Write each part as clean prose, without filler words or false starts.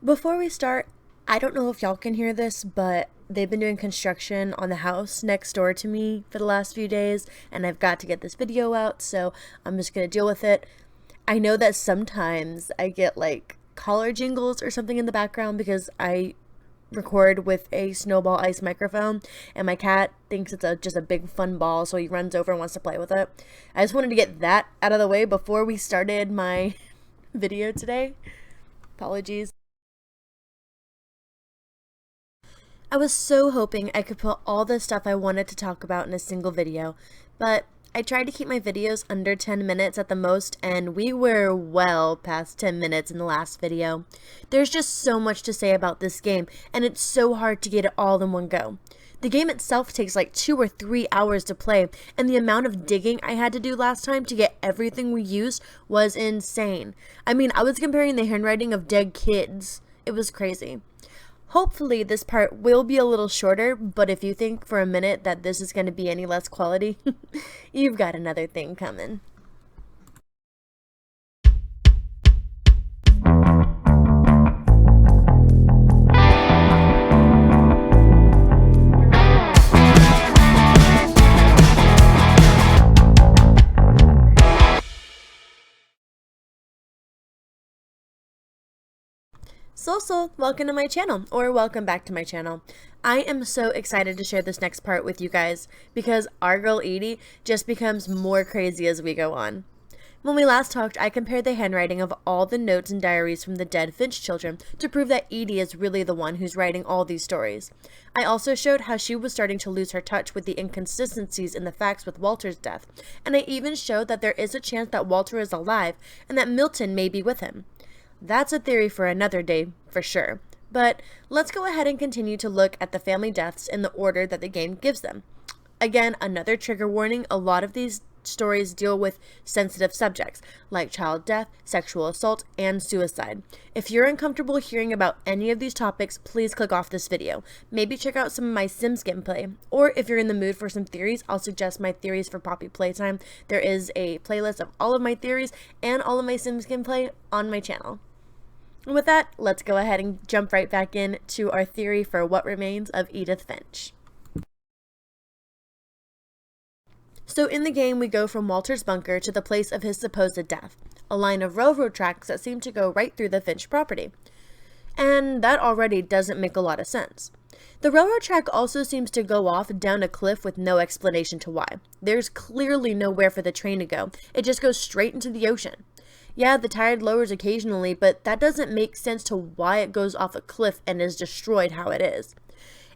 Before we start, I don't know if y'all can hear this, but they've been doing construction on the house next door to me for the last few days, and I've got to get this video out, so I'm just gonna deal with it. I know that sometimes I get like collar jingles or something in the background because I record with a snowball ice microphone, and my cat thinks it's just a big fun ball, so he runs over and wants to play with it. I just wanted to get that out of the way before we started my video today. Apologies. I was so hoping I could put all the stuff I wanted to talk about in a single video, but I tried to keep my videos under 10 minutes at the most, and we were well past 10 minutes in the last video. There's just so much to say about this game, and it's so hard to get it all in one go. The game itself takes like 2 or 3 hours to play, and the amount of digging I had to do last time to get everything we used was insane. I mean, I was comparing the handwriting of dead kids. It was crazy. Hopefully this part will be a little shorter, but if you think for a minute that this is going to be any less quality, you've got another thing coming. So, welcome to my channel, or welcome back to my channel. I am so excited to share this next part with you guys, because our girl Edie just becomes more crazy as we go on. When we last talked, I compared the handwriting of all the notes and diaries from the dead Finch children to prove that Edie is really the one who's writing all these stories. I also showed how she was starting to lose her touch with the inconsistencies in the facts with Walter's death, and I even showed that there is a chance that Walter is alive and that Milton may be with him. That's a theory for another day, for sure. But let's go ahead and continue to look at the family deaths in the order that the game gives them. Again, another trigger warning, a lot of these stories deal with sensitive subjects, like child death, sexual assault, and suicide. If you're uncomfortable hearing about any of these topics, please click off this video. Maybe check out some of my Sims gameplay. Or if you're in the mood for some theories, I'll suggest my theories for Poppy Playtime. There is a playlist of all of my theories and all of my Sims gameplay on my channel. And with that, let's go ahead and jump right back in to our theory for what remains of Edith Finch. So in the game, we go from Walter's bunker to the place of his supposed death, a line of railroad tracks that seem to go right through the Finch property. And that already doesn't make a lot of sense. The railroad track also seems to go off down a cliff with no explanation to why. There's clearly nowhere for the train to go. It just goes straight into the ocean. Yeah, the tide lowers occasionally, but that doesn't make sense to why it goes off a cliff and is destroyed how it is.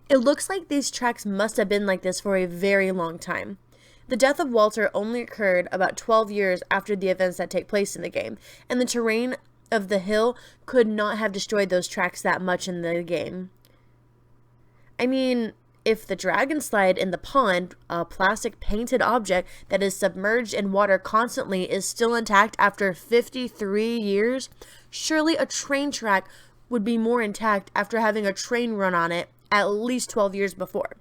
It looks like these tracks must have been like this for a very long time. The death of Walter only occurred about 12 years after the events that take place in the game, and the terrain of the hill could not have destroyed those tracks that much in the game. I mean, if the dragon slide in the pond, a plastic painted object that is submerged in water constantly, is still intact after 53 years, surely a train track would be more intact after having a train run on it at least 12 years before.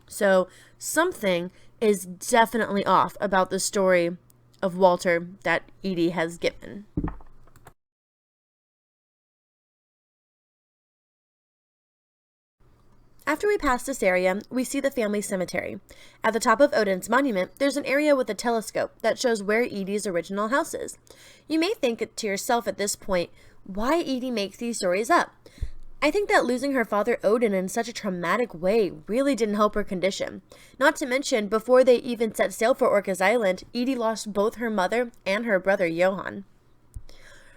So something is definitely off about the story of Walter that Edie has given. After we pass this area, we see the family cemetery. At the top of Odin's monument, there's an area with a telescope that shows where Edie's original house is. You may think to yourself at this point, why Edie makes these stories up? I think that losing her father Odin in such a traumatic way really didn't help her condition. Not to mention, before they even set sail for Orcas Island, Edie lost both her mother and her brother Johan.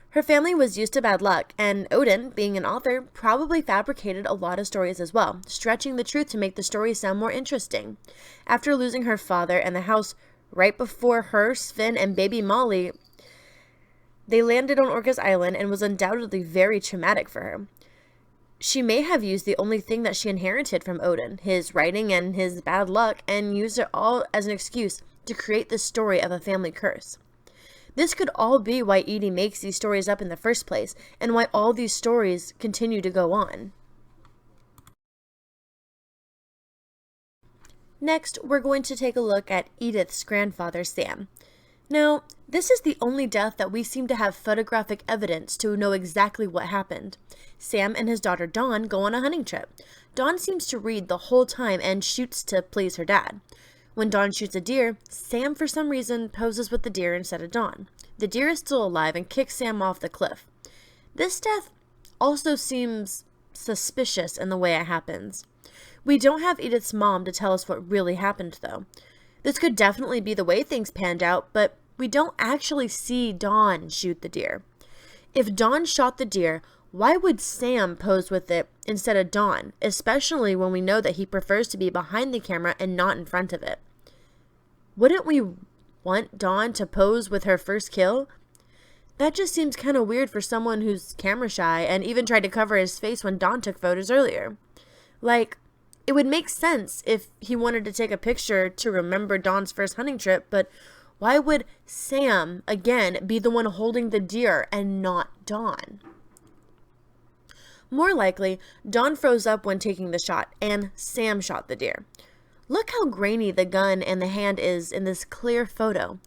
Her family was used to bad luck, and Odin, being an author, probably fabricated a lot of stories as well, stretching the truth to make the stories sound more interesting. After losing her father and the house right before her, Sven, and baby Molly, they landed on Orcas Island and was undoubtedly very traumatic for her. She may have used the only thing that she inherited from Odin, his writing and his bad luck, and used it all as an excuse to create the story of a family curse. This could all be why Edie makes these stories up in the first place, and why all these stories continue to go on. Next, we're going to take a look at Edith's grandfather, Sam. Now, this is the only death that we seem to have photographic evidence to know exactly what happened. Sam and his daughter Dawn go on a hunting trip. Dawn seems to read the whole time and shoots to please her dad. When Dawn shoots a deer, Sam for some reason poses with the deer instead of Dawn. The deer is still alive and kicks Sam off the cliff. This death also seems suspicious in the way it happens. We don't have Edith's mom to tell us what really happened, though. This could definitely be the way things panned out, but we don't actually see Dawn shoot the deer. If Dawn shot the deer, why would Sam pose with it instead of Dawn, especially when we know that he prefers to be behind the camera and not in front of it? Wouldn't we want Dawn to pose with her first kill? That just seems kind of weird for someone who's camera shy and even tried to cover his face when Dawn took photos earlier. Like, it would make sense if he wanted to take a picture to remember Dawn's first hunting trip, but why would Sam, again, be the one holding the deer and not Dawn? More likely, Dawn froze up when taking the shot, and Sam shot the deer. Look how grainy the gun and the hand is in this clear photo.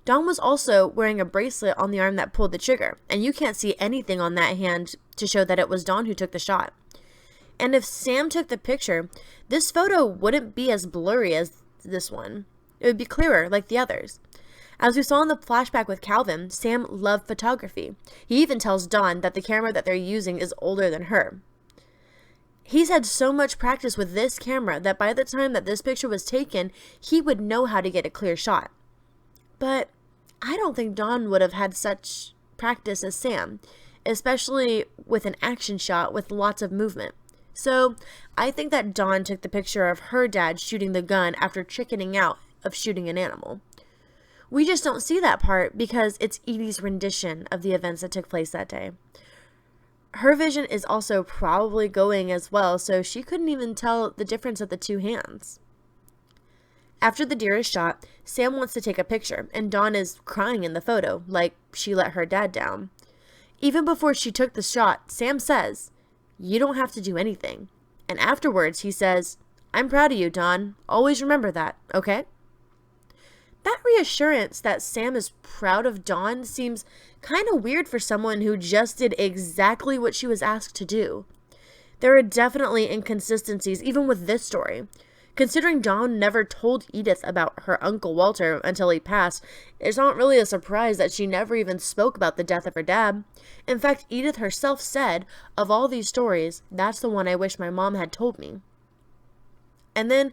Dawn was also wearing a bracelet on the arm that pulled the trigger, and you can't see anything on that hand to show that it was Dawn who took the shot. And if Sam took the picture, this photo wouldn't be as blurry as this one. It would be clearer, like the others. As we saw in the flashback with Calvin, Sam loved photography. He even tells Dawn that the camera that they're using is older than her. He's had so much practice with this camera that by the time that this picture was taken, he would know how to get a clear shot. But I don't think Dawn would have had such practice as Sam, especially with an action shot with lots of movement. So I think that Dawn took the picture of her dad shooting the gun after chickening out of shooting an animal. We just don't see that part because it's Edie's rendition of the events that took place that day. Her vision is also probably going as well, so she couldn't even tell the difference of the two hands. After the deer is shot, Sam wants to take a picture, and Dawn is crying in the photo, like she let her dad down. Even before she took the shot, Sam says, "You don't have to do anything." And afterwards, he says, "I'm proud of you, Dawn. Always remember that, okay?" That reassurance that Sam is proud of Dawn seems kind of weird for someone who just did exactly what she was asked to do. There are definitely inconsistencies even with this story. Considering Dawn never told Edith about her Uncle Walter until he passed, it's not really a surprise that she never even spoke about the death of her dad. In fact, Edith herself said, of all these stories, that's the one I wish my mom had told me. And then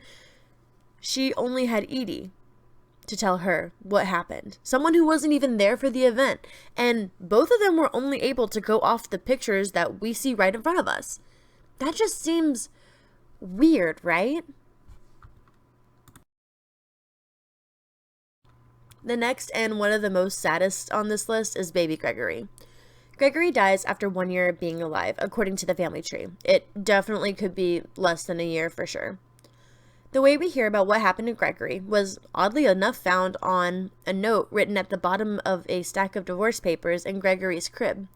she only had Edie to tell her what happened. Someone who wasn't even there for the event. And both of them were only able to go off the pictures that we see right in front of us. That just seems weird, right? The next and one of the most saddest on this list is baby Gregory. Gregory dies after 1 year of being alive, according to the family tree. It definitely could be less than a year for sure. The way we hear about what happened to Gregory was oddly enough found on a note written at the bottom of a stack of divorce papers in Gregory's crib.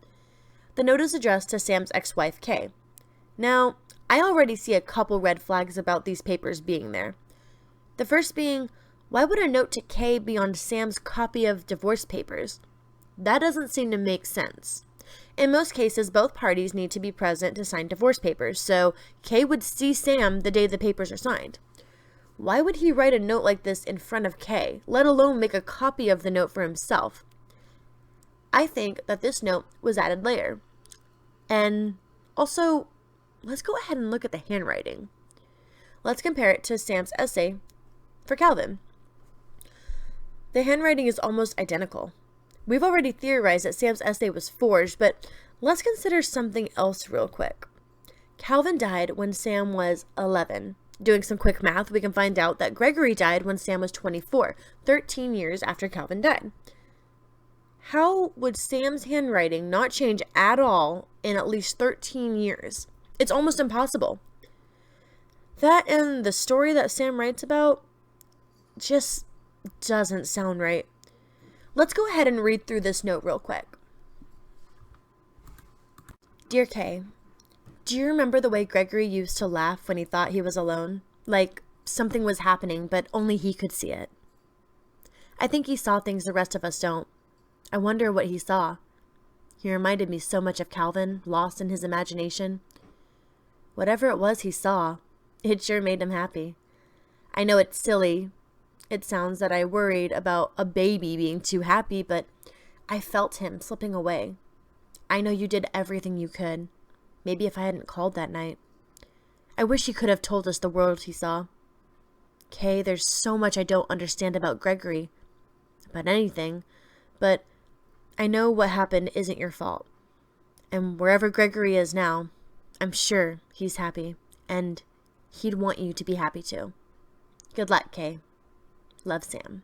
The note is addressed to Sam's ex-wife, Kay. Now, I already see a couple red flags about these papers being there. The first being, why would a note to Kay be on Sam's copy of divorce papers? That doesn't seem to make sense. In most cases, both parties need to be present to sign divorce papers, so Kay would see Sam the day the papers are signed. Why would he write a note like this in front of Kay, let alone make a copy of the note for himself? I think that this note was added later. And also, let's go ahead and look at the handwriting. Let's compare it to Sam's essay for Calvin. The handwriting is almost identical. We've already theorized that Sam's essay was forged, but let's consider something else real quick. Calvin died when Sam was 11. Doing some quick math, we can find out that Gregory died when Sam was 24, 13 years after Calvin died. How would Sam's handwriting not change at all in at least 13 years? It's almost impossible. That and the story that Sam writes about just doesn't sound right. Let's go ahead and read through this note real quick. Dear Kay, do you remember the way Gregory used to laugh when he thought he was alone? Like something was happening, but only he could see it. I think he saw things the rest of us don't. I wonder what he saw. He reminded me so much of Calvin, lost in his imagination. Whatever it was he saw, it sure made him happy. I know it's silly. It sounds that I worried about a baby being too happy, but I felt him slipping away. I know you did everything you could. Maybe if I hadn't called that night. I wish he could have told us the world he saw. Kay, there's so much I don't understand about Gregory. About anything. But I know what happened isn't your fault. And wherever Gregory is now, I'm sure he's happy. And he'd want you to be happy too. Good luck, Kay. Love, Sam.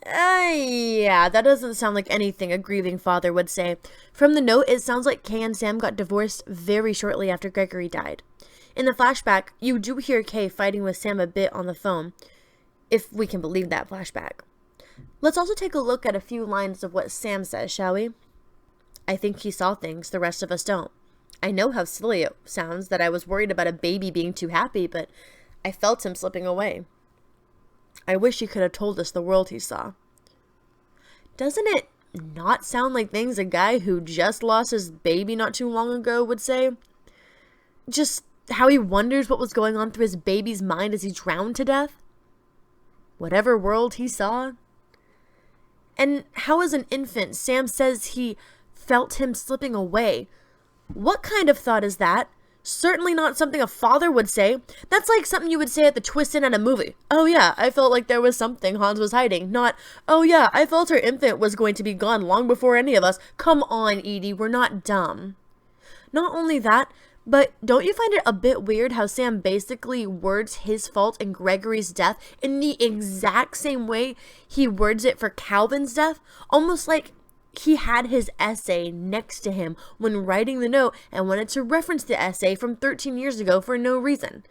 Yeah, that doesn't sound like anything a grieving father would say. From the note, it sounds like Kay and Sam got divorced very shortly after Gregory died. In the flashback, you do hear Kay fighting with Sam a bit on the phone, if we can believe that flashback. Let's also take a look at a few lines of what Sam says, shall we? I think he saw things the rest of us don't. I know how silly it sounds that I was worried about a baby being too happy, but I felt him slipping away. I wish he could have told us the world he saw. Doesn't it not sound like things a guy who just lost his baby not too long ago would say? Just how he wonders what was going on through his baby's mind as he drowned to death? Whatever world he saw? And how as an infant, Sam says he felt him slipping away. What kind of thought is that? Certainly not something a father would say. That's like something you would say at the twist in at a movie. Oh yeah, I felt like there was something Hans was hiding. Not, oh yeah, I felt our infant was going to be gone long before any of us. Come on, Edie, we're not dumb. Not only that, but don't you find it a bit weird how Sam basically words his fault in Gregory's death in the exact same way he words it for Calvin's death? Almost like he had his essay next to him when writing the note and wanted to reference the essay from 13 years ago for no reason.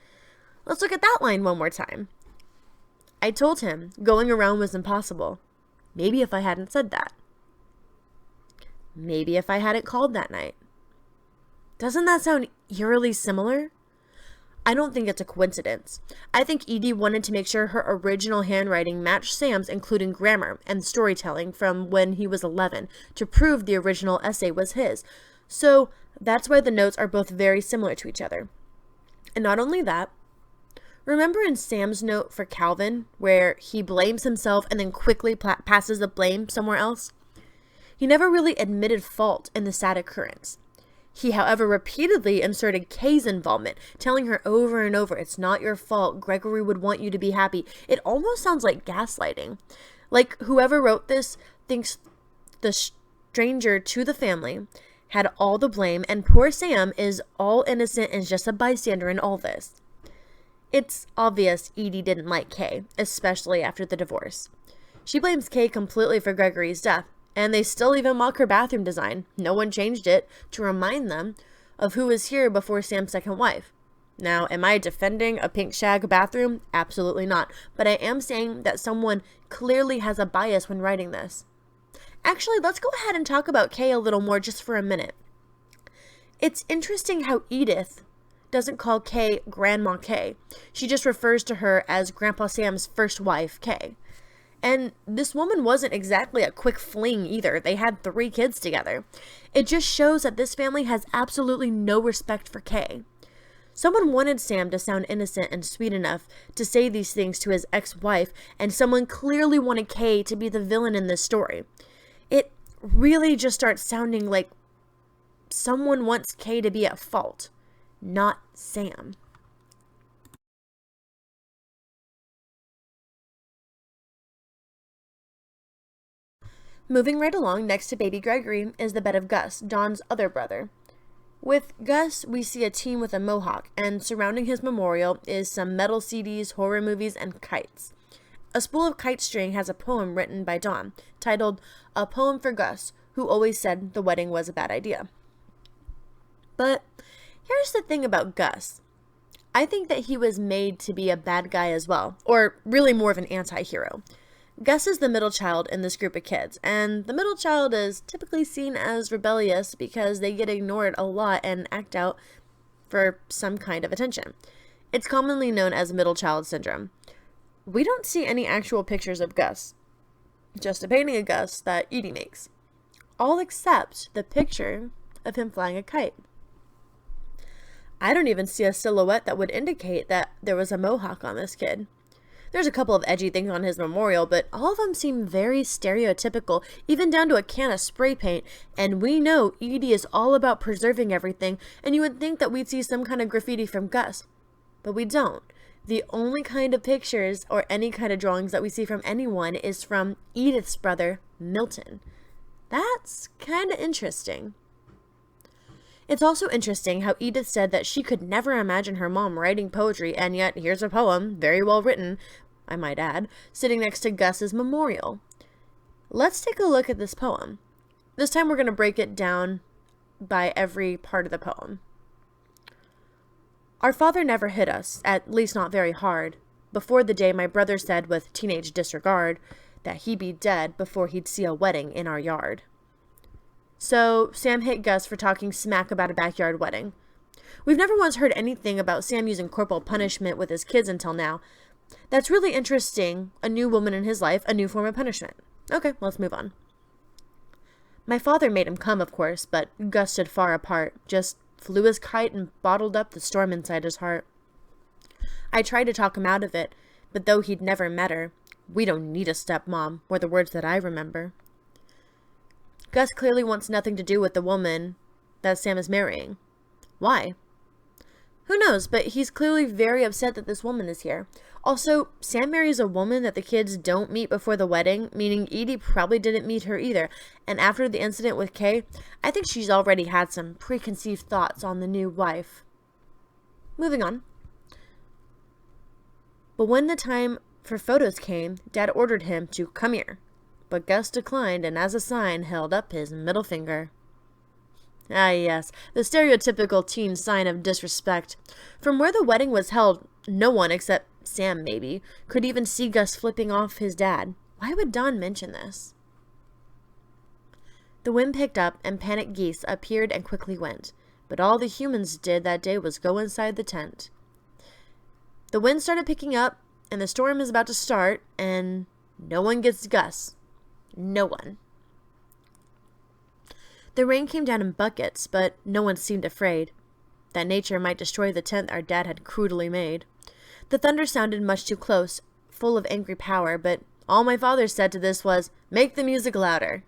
Let's look at that line one more time. I told him going around was impossible. Maybe if I hadn't said that. Maybe if I hadn't called that night. Doesn't that sound eerily similar? I don't think it's a coincidence. I think Edie wanted to make sure her original handwriting matched Sam's, including grammar and storytelling from when he was 11, to prove the original essay was his. So that's why the notes are both very similar to each other. And not only that, remember in Sam's note for Calvin, where he blames himself and then quickly passes the blame somewhere else? He never really admitted fault in the sad occurrence. He, however, repeatedly inserted Kay's involvement, telling her over and over, it's not your fault, Gregory would want you to be happy. It almost sounds like gaslighting. Like whoever wrote this thinks the stranger to the family had all the blame, and poor Sam is all innocent and just a bystander in all this. It's obvious Edie didn't like Kay, especially after the divorce. She blames Kay completely for Gregory's death. And they still even mock her bathroom design. No one changed it to remind them of who was here before Sam's second wife. Now, am I defending a pink shag bathroom? Absolutely not. But I am saying that someone clearly has a bias when writing this. Actually, let's go ahead and talk about Kay a little more just for a minute. It's interesting how Edith doesn't call Kay Grandma Kay. She just refers to her as Grandpa Sam's first wife, Kay. And this woman wasn't exactly a quick fling either. They had 3 kids together. It just shows that this family has absolutely no respect for Kay. Someone wanted Sam to sound innocent and sweet enough to say these things to his ex-wife, and someone clearly wanted Kay to be the villain in this story. It really just starts sounding like someone wants Kay to be at fault, not Sam. Moving right along, next to baby Gregory is the bed of Gus, Don's other brother. With Gus, we see a teen with a mohawk, and surrounding his memorial is some metal CDs, horror movies, and kites. A spool of kite string has a poem written by Don, titled A Poem for Gus, who always said the wedding was a bad idea. But here's the thing about Gus. I think that he was made to be a bad guy as well, or really more of an anti-hero. Gus is the middle child in this group of kids, and the middle child is typically seen as rebellious because they get ignored a lot and act out for some kind of attention. It's commonly known as middle child syndrome. we don't see any actual pictures of Gus, just a painting of Gus that Edie makes, all except the picture of him flying a kite. I don't even see a silhouette that would indicate that there was a mohawk on this kid. There's a couple of edgy things on his memorial, but all of them seem very stereotypical, even down to a can of spray paint, and we know Edie is all about preserving everything, and you would think that we'd see some kind of graffiti from Gus, but we don't. The only kind of pictures or any kind of drawings that we see from anyone is from Edith's brother, Milton. That's kind of interesting. It's also interesting how Edith said that she could never imagine her mom writing poetry, and yet here's a poem, very well written, I might add, sitting next to Gus's memorial. Let's take a look at this poem. This time we're going to break it down by every part of the poem. Our father never hit us, at least not very hard, before the day my brother said with teenage disregard that he'd be dead before he'd see a wedding in our yard. So Sam hit Gus for talking smack about a backyard wedding. We've never once heard anything about Sam using corporal punishment with his kids until now. That's really interesting. A new woman in his life, a new form of punishment. Okay, let's move on. My father made him come, of course, but Gus stood far apart, just flew his kite and bottled up the storm inside his heart. I tried to talk him out of it, but though he'd never met her, "We don't need a stepmom," were the words that I remember. Gus clearly wants nothing to do with the woman that Sam is marrying. Why? Who knows, but he's clearly very upset that this woman is here. Also, Sam marries a woman that the kids don't meet before the wedding, meaning Edie probably didn't meet her either. And after the incident with Kay, I think she's already had some preconceived thoughts on the new wife. Moving on. But when the time for photos came, Dad ordered him to come here. But Gus declined and as a sign held up his middle finger. Ah yes, the stereotypical teen sign of disrespect. From where the wedding was held, no one except Sam maybe could even see Gus flipping off his dad. Why would Don mention this? The wind picked up and panicked geese appeared and quickly went. But all the humans did that day was go inside the tent. The wind started picking up and the storm is about to start and no one gets Gus. No one. The rain came down in buckets, but no one seemed afraid that nature might destroy the tent our dad had crudely made. The thunder sounded much too close, full of angry power, but all my father said to this was, "Make the music louder."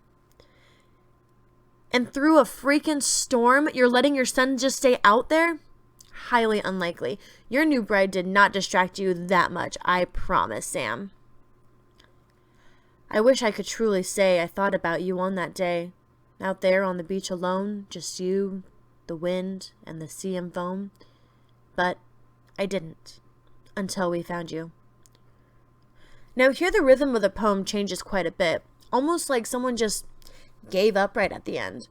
And through a freaking storm, you're letting your son just stay out there? Highly unlikely. Your new bride did not distract you that much, I promise, Sam. I wish I could truly say I thought about you on that day. Out there on the beach alone, just you, the wind, and the sea and foam. But I didn't, until we found you. Now here the rhythm of the poem changes quite a bit, almost like someone just gave up right at the end.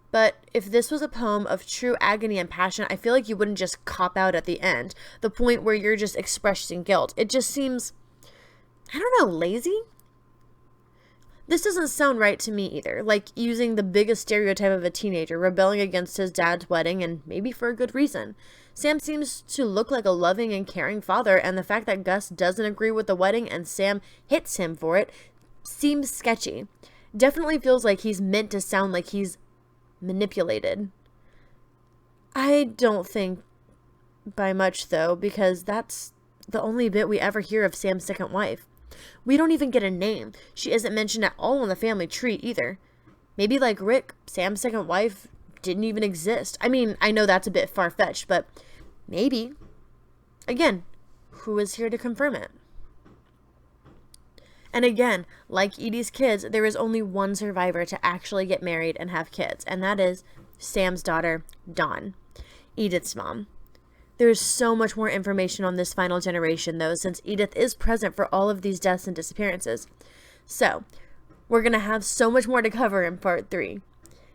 But if this was a poem of true agony and passion, I feel like you wouldn't just cop out at the end, the point where you're just expressing guilt. It just seems, I don't know, lazy? This doesn't sound right to me either, like using the biggest stereotype of a teenager, rebelling against his dad's wedding, and maybe for a good reason. Sam seems to look like a loving and caring father, and the fact that Gus doesn't agree with the wedding and Sam hits him for it seems sketchy. Definitely feels like he's meant to sound like he's manipulated. I don't think by much, though, because that's the only bit we ever hear of Sam's second wife. We don't even get a name. She isn't mentioned at all in the family tree either. Maybe like Rick, Sam's second wife didn't even exist. I mean, I know that's a bit far-fetched, but maybe. Again, who is here to confirm it? And again, like Edie's kids, there is only one survivor to actually get married and have kids, and that is Sam's daughter, Dawn, Edith's mom. There is so much more information on this final generation, though, since Edith is present for all of these deaths and disappearances. So, we're going to have so much more to cover in part 3.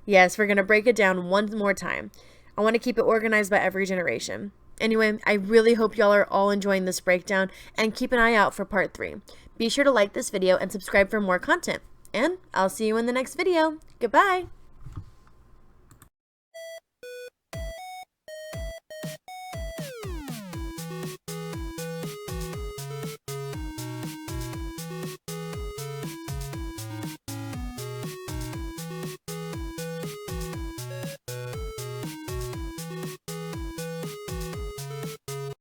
Yes, we're going to break it down one more time. I want to keep it organized by every generation. Anyway, I really hope y'all are all enjoying this breakdown, and keep an eye out for part 3. Be sure to like this video and subscribe for more content. And I'll see you in the next video. Goodbye!